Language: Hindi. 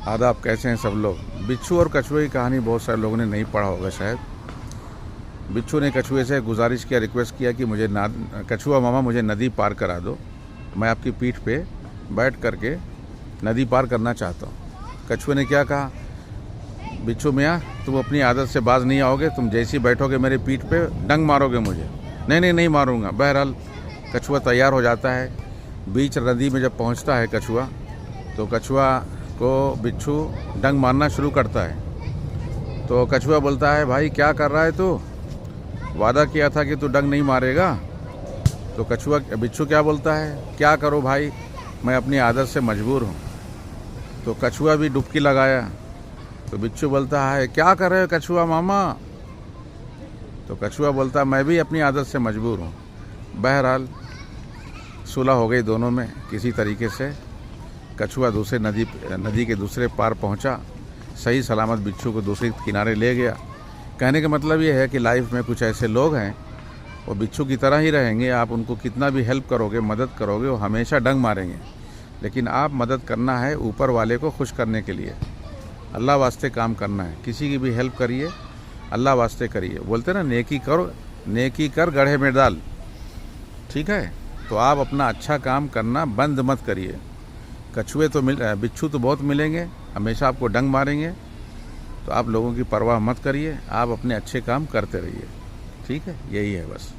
आदाब, कैसे हैं सब लोग। बिच्छू और कछुए की कहानी बहुत सारे लोगों ने नहीं पढ़ा होगा शायद। बिच्छू ने कछुए से गुजारिश किया, रिक्वेस्ट किया कि मुझे कछुआ मामा मुझे नदी पार करा दो, मैं आपकी पीठ पे बैठ करके नदी पार करना चाहता हूँ। कछुए ने क्या कहा, बिच्छू मियाँ तुम अपनी आदत से बाज नहीं आओगे, तुम जैसे ही बैठोगे मेरे पीठ पे डंग मारोगे मुझे। नहीं मारूंगा। बहरहाल कछुआ तैयार हो जाता है। बीच नदी में जब पहुँचता है कछुआ, तो कछुआ को बिच्छू डंग मारना शुरू करता है। तो कछुआ बोलता है, भाई क्या कर रहा है तू, वादा किया था कि तू डंग नहीं मारेगा। तो बिच्छू क्या बोलता है, क्या करो भाई, मैं अपनी आदत से मजबूर हूँ। तो कछुआ भी डुबकी लगाया। तो बिच्छू बोलता है, क्या कर रहे हो कछुआ मामा। तो कछुआ बोलता है, मैं भी अपनी आदत से मजबूर हूँ। बहरहाल सुलह हो गई दोनों में किसी तरीके से। कछुआ नदी के दूसरे पार पहुंचा, सही सलामत बिच्छू को दूसरे किनारे ले गया। कहने का मतलब ये है कि लाइफ में कुछ ऐसे लोग हैं, वो बिच्छू की तरह ही रहेंगे। आप उनको कितना भी हेल्प करोगे, मदद करोगे, वो हमेशा डंग मारेंगे। लेकिन आप मदद करना है ऊपर वाले को खुश करने के लिए, अल्लाह वास्ते काम करना है। किसी की भी हेल्प करिए, अल्लाह वास्ते करिए। बोलते ना, नेकी कर गड्ढे में डाल। ठीक है, तो आप अपना अच्छा काम करना बंद मत करिए। बिच्छू तो बहुत मिलेंगे, हमेशा आपको डंग मारेंगे, तो आप लोगों की परवाह मत करिए, आप अपने अच्छे काम करते रहिए। ठीक है, यही है बस।